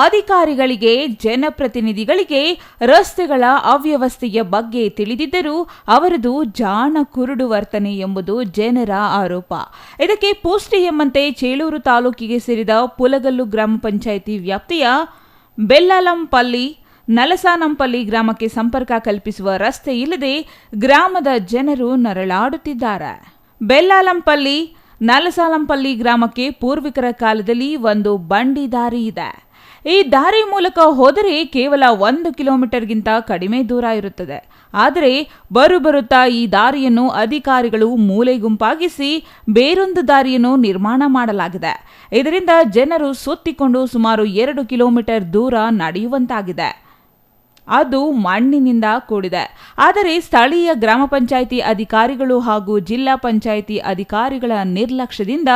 ಅಧಿಕಾರಿಗಳಿಗೆ ಜನಪ್ರತಿನಿಧಿಗಳಿಗೆ ರಸ್ತೆಗಳ ಅವ್ಯವಸ್ಥೆಯ ಬಗ್ಗೆ ತಿಳಿದಿದ್ದರೂ ಅವರದು ಜಾಣ ಕುರುಡು ವರ್ತನೆ ಎಂಬುದು ಜನರ ಆರೋಪ. ಇದಕ್ಕೆ ಪುಷ್ಟಿ ಎಂಬಂತೆ ಚೇಳೂರು ತಾಲೂಕಿಗೆ ಸೇರಿದ ಪುಲಗಲ್ಲು ಗ್ರಾಮ ಪಂಚಾಯಿತಿ ವ್ಯಾಪ್ತಿಯ ಬೆಲ್ಲಾಲಂಪಲ್ಲಿ ನಲಸಾನಂಪಲ್ಲಿ ಗ್ರಾಮಕ್ಕೆ ಸಂಪರ್ಕ ಕಲ್ಪಿಸುವ ರಸ್ತೆ ಇಲ್ಲದೆ ಗ್ರಾಮದ ಜನರು ನರಳಾಡುತ್ತಿದ್ದಾರೆ. ಬೆಲ್ಲಾಲಂಪಲ್ಲಿ ನಲಸಾಲಂಪಲ್ಲಿ ಗ್ರಾಮಕ್ಕೆ ಪೂರ್ವಿಕರ ಕಾಲದಲ್ಲಿ ಒಂದು ಬಂಡಿ ದಾರಿ ಇದೆ. ಈ ದಾರಿ ಮೂಲಕ ಹೋದರೆ ಕೇವಲ 1 ಕಿಲೋಮೀಟರ್ಗಿಂತ ಕಡಿಮೆ ದೂರ ಇರುತ್ತದೆ. ಆದರೆ ಬರುತ್ತಾ ಈ ದಾರಿಯನ್ನು ಅಧಿಕಾರಿಗಳು ಮೂಲೆ ಗುಂಪಾಗಿಸಿ ಬೇರೊಂದು ದಾರಿಯನ್ನು ನಿರ್ಮಾಣ ಮಾಡಲಾಗಿದೆ. ಇದರಿಂದ ಜನರು ಸುತ್ತಿಕೊಂಡು ಸುಮಾರು 2 ಕಿಲೋಮೀಟರ್ ದೂರ ನಡೆಯುವಂತಾಗಿದೆ. ಅದು ಮಣ್ಣಿನಿಂದ ಕೂಡಿದೆ. ಆದರೆ ಸ್ಥಳೀಯ ಗ್ರಾಮ ಪಂಚಾಯಿತಿ ಅಧಿಕಾರಿಗಳು ಹಾಗೂ ಜಿಲ್ಲಾ ಪಂಚಾಯಿತಿ ಅಧಿಕಾರಿಗಳ ನಿರ್ಲಕ್ಷ್ಯದಿಂದ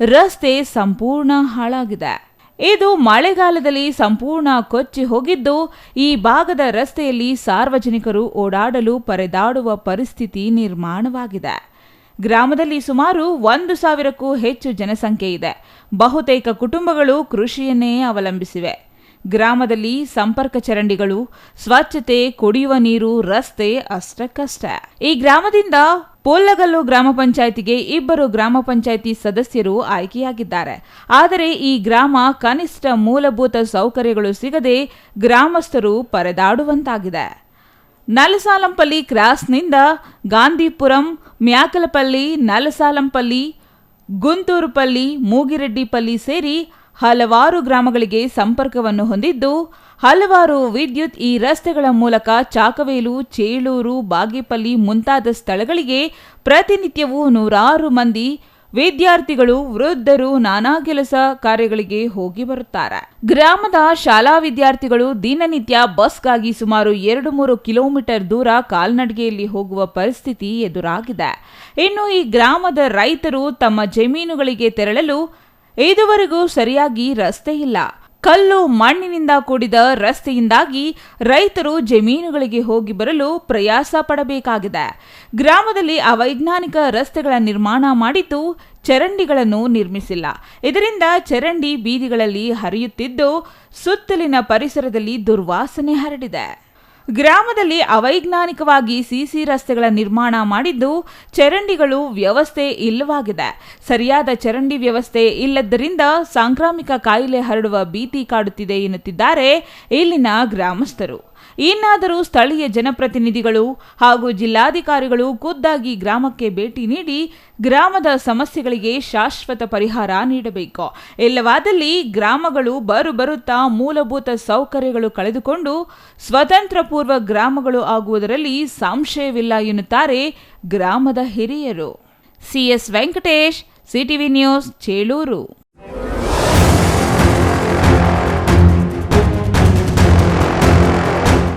ರಸ್ತೆ ಸಂಪೂರ್ಣ ಹಾಳಾಗಿದೆ. ಇದು ಮಳೆಗಾಲದಲ್ಲಿ ಸಂಪೂರ್ಣ ಕೊಚ್ಚಿ ಹೋಗಿದ್ದು ಈ ಭಾಗದ ರಸ್ತೆಯಲ್ಲಿ ಸಾರ್ವಜನಿಕರು ಓಡಾಡಲು ಪರದಾಡುವ ಪರಿಸ್ಥಿತಿ ನಿರ್ಮಾಣವಾಗಿದೆ. ಗ್ರಾಮದಲ್ಲಿ ಸುಮಾರು 1,000ಕ್ಕೂ ಹೆಚ್ಚು ಜನಸಂಖ್ಯೆ ಇದೆ. ಬಹುತೇಕ ಕುಟುಂಬಗಳು ಕೃಷಿಯನ್ನೇ ಅವಲಂಬಿಸಿವೆ. ಗ್ರಾಮದಲ್ಲಿ ಸಂಪರ್ಕ ಚರಂಡಿಗಳು, ಸ್ವಚ್ಛತೆ, ಕುಡಿಯುವ ನೀರು, ರಸ್ತೆ ಅಷ್ಟಕ್ಕಷ್ಟೇ. ಈ ಗ್ರಾಮದಿಂದ ಪೋಲ್ಲಗಲ್ಲು ಗ್ರಾಮ ಪಂಚಾಯಿತಿಗೆ 2 ಗ್ರಾಮ ಪಂಚಾಯಿತಿ ಸದಸ್ಯರು ಆಯ್ಕೆಯಾಗಿದ್ದಾರೆ. ಆದರೆ ಈ ಗ್ರಾಮ ಕನಿಷ್ಠ ಮೂಲಭೂತ ಸೌಕರ್ಯಗಳು ಸಿಗದೆ ಗ್ರಾಮಸ್ಥರು ಪರದಾಡುವಂತಾಗಿದೆ. ನಲಸಾಲಂಪಲ್ಲಿ ಕ್ರಾಸ್ನಿಂದ ಗಾಂಧಿಪುರಂ, ಮ್ಯಾಕಲಪಲ್ಲಿ, ನಲಸಾಲಂಪಲ್ಲಿ, ಗುಂತೂರುಪಲ್ಲಿ, ಮೂಗಿರೆಡ್ಡಿಪಲ್ಲಿ ಸೇರಿ ಹಲವಾರು ಗ್ರಾಮಗಳಿಗೆ ಸಂಪರ್ಕವನ್ನು ಹೊಂದಿದ್ದು ಹಲವಾರು ವಿದ್ಯುತ್ ಈ ರಸ್ತೆಗಳ ಮೂಲಕ ಚಾಕವೇಲು, ಚೇಳೂರು, ಬಾಗೇಪಲ್ಲಿ ಮುಂತಾದ ಸ್ಥಳಗಳಿಗೆ ಪ್ರತಿನಿತ್ಯವೂ 100 ಮಂದಿ ವಿದ್ಯಾರ್ಥಿಗಳು, ವೃದ್ಧರು ನಾನಾ ಕೆಲಸ ಕಾರ್ಯಗಳಿಗೆ ಹೋಗಿ ಬರುತ್ತಾರೆ. ಗ್ರಾಮದ ಶಾಲಾ ವಿದ್ಯಾರ್ಥಿಗಳು ದಿನನಿತ್ಯ ಬಸ್ಗಾಗಿ ಸುಮಾರು 2-3 ಕಿಲೋಮೀಟರ್ ದೂರ ಕಾಲ್ನಡಿಗೆಯಲ್ಲಿ ಹೋಗುವ ಪರಿಸ್ಥಿತಿ ಎದುರಾಗಿದೆ. ಇನ್ನು ಈ ಗ್ರಾಮದ ರೈತರು ತಮ್ಮ ಜಮೀನುಗಳಿಗೆ ತೆರಳಲು ಇದುವರೆಗೂ ಸರಿಯಾಗಿ ರಸ್ತೆ ಇಲ್ಲ. ಕಲ್ಲು ಮಣ್ಣಿನಿಂದ ಕೂಡಿದ ರಸ್ತೆಯಿಂದಾಗಿ ರೈತರು ಜಮೀನುಗಳಿಗೆ ಹೋಗಿ ಬರಲು ಪ್ರಯಾಸ ಪಡಬೇಕಾಗಿದೆ. ಗ್ರಾಮದಲ್ಲಿ ಅವೈಜ್ಞಾನಿಕ ರಸ್ತೆಗಳ ನಿರ್ಮಾಣ ಮಾಡಿದ್ದು ಚರಂಡಿಗಳನ್ನು ನಿರ್ಮಿಸಿಲ್ಲ. ಇದರಿಂದ ಚರಂಡಿ ಬೀದಿಗಳಲ್ಲಿ ಹರಿಯುತ್ತಿದ್ದು ಸುತ್ತಲಿನ ಪರಿಸರದಲ್ಲಿ ದುರ್ವಾಸನೆ ಹರಡಿದೆ. ಗ್ರಾಮದಲ್ಲಿ ಅವೈಜ್ಞಾನಿಕವಾಗಿ ಸಿಸಿ ರಸ್ತೆಗಳ ನಿರ್ಮಾಣ ಮಾಡಿದ್ದು ಚರಂಡಿಗಳು ವ್ಯವಸ್ಥೆ ಇಲ್ಲವಾಗಿದೆ. ಸರಿಯಾದ ಚರಂಡಿ ವ್ಯವಸ್ಥೆ ಇಲ್ಲದ್ದರಿಂದ ಸಾಂಕ್ರಾಮಿಕ ಕಾಯಿಲೆ ಹರಡುವ ಭೀತಿ ಕಾಡುತ್ತಿದೆ ಎನ್ನುತ್ತಿದ್ದಾರೆ ಇಲ್ಲಿನ ಗ್ರಾಮಸ್ಥರು. ಇನ್ನಾದರೂ ಸ್ಥಳೀಯ ಜನಪ್ರತಿನಿಧಿಗಳು ಹಾಗೂ ಜಿಲ್ಲಾಧಿಕಾರಿಗಳು ಖುದ್ದಾಗಿ ಗ್ರಾಮಕ್ಕೆ ಭೇಟಿ ನೀಡಿ ಗ್ರಾಮದ ಸಮಸ್ಯೆಗಳಿಗೆ ಶಾಶ್ವತ ಪರಿಹಾರ ನೀಡಬೇಕು. ಇಲ್ಲವಾದಲ್ಲಿ ಗ್ರಾಮಗಳು ಬರುತ್ತಾ ಮೂಲಭೂತ ಸೌಕರ್ಯಗಳು ಕಳೆದುಕೊಂಡು ಸ್ವತಂತ್ರ ಪೂರ್ವ ಗ್ರಾಮಗಳು ಆಗುವುದರಲ್ಲಿ ಸಂಶಯವಿಲ್ಲ ಎನ್ನುತ್ತಾರೆ ಗ್ರಾಮದ ಹಿರಿಯರು. CS Venkatesh, CTV news, Chelur.